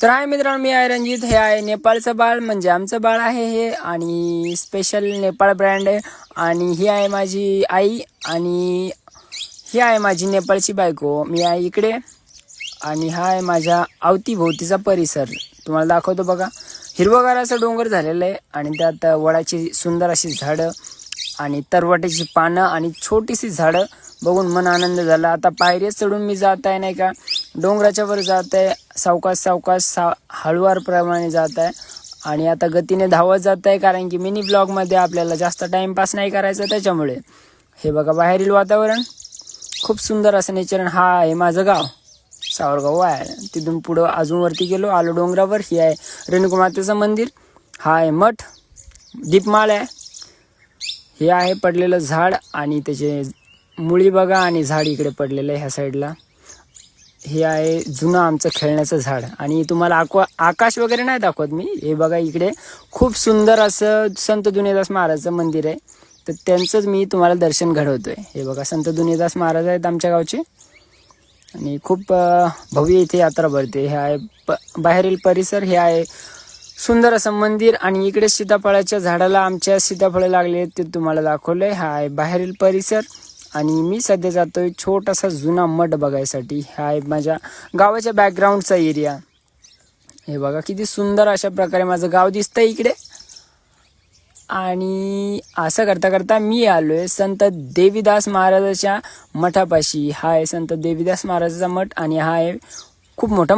तर आहे मित्रांनो, मी आहे रणजित. हे आहे नेपाळचं बाळ, म्हणजे आमचं बाळ आहे हे, आणि स्पेशल नेपाळ ब्रँड आहे. आणि ही आहे माझी आई, आणि ही आहे माझी नेपाळची बायको. मी आहे इकडे, आणि हा आहे माझ्या अवतीभोवतीचा परिसर. तुम्हाला दाखवतो बघा. हिरवगार असं डोंगर झालेलं आहे, आणि त्यात वडाची सुंदर अशी झाडं आणि तरवट्याची पानं आणि छोटीशी झाडं बघून मन आनंद झाला. आता पायऱ्या चढून मी जात आहे, नाही का, डोंगराच्या वर जात आहे, सावकाश सावकाश हळुवार प्रमाणे जात आहे, आणि आता गतीने धावत जात आहे, कारण की मिनी ब्लॉगमध्ये आपल्याला जास्त टाइमपास नाही करायचा. त्याच्यामुळे हे बघा, बाहेरील वातावरण खूप सुंदर असं नेचर. हा आहे माझं गाव, सावरगाव आहे. तिथून पुढं अजून वरती गेलो, आलो डोंगरावर. ही आहे रेणुकामातेचं मंदिर. हा आहे मठ, दीपमाळ आहे. हे आहे पडलेलं झाड, आणि त्याचे मुळी बघा, आणि झाड इकडे पडलेलं आहे ह्या साईडला. हे आहे जुनं आमचं खेळण्याचं झाड. आणि तुम्हाला आकाश वगैरे नाही दाखवत मी. हे बघा, इकडे खूप सुंदर असं संत दुनियादास महाराजचं मंदिर आहे, तर त्यांचंच मी तुम्हाला दर्शन घडवतोय. हे बघा, संत दुनियादास महाराज आहेत आमच्या गावचे, आणि खूप भव्य इथे यात्रा भरते. हे आहे बाहेरील परिसर. हे आहे सुंदर असं मंदिर, आणि इकडे सीताफळाच्या झाडाला आमच्या सीताफळ लागले, ते तुम्हाला दाखवलंय. हा आहे बाहेरील परिसर, आणि मी सध्या जातोय छोटासा जुना मठ बघायसाठी. हा आहे माझ्या गावाच्या बॅकग्राऊंडचा एरिया. हे बघा, किती सुंदर अशा प्रकारे माझं गाव दिसतंय इकडे. आणि असं करता करता मी आलोय संत देवीदास महाराजाच्या मठापाशी. हा आहे संत देवीदास महाराजाचा मठ, आणि हा आहे खूप मोठा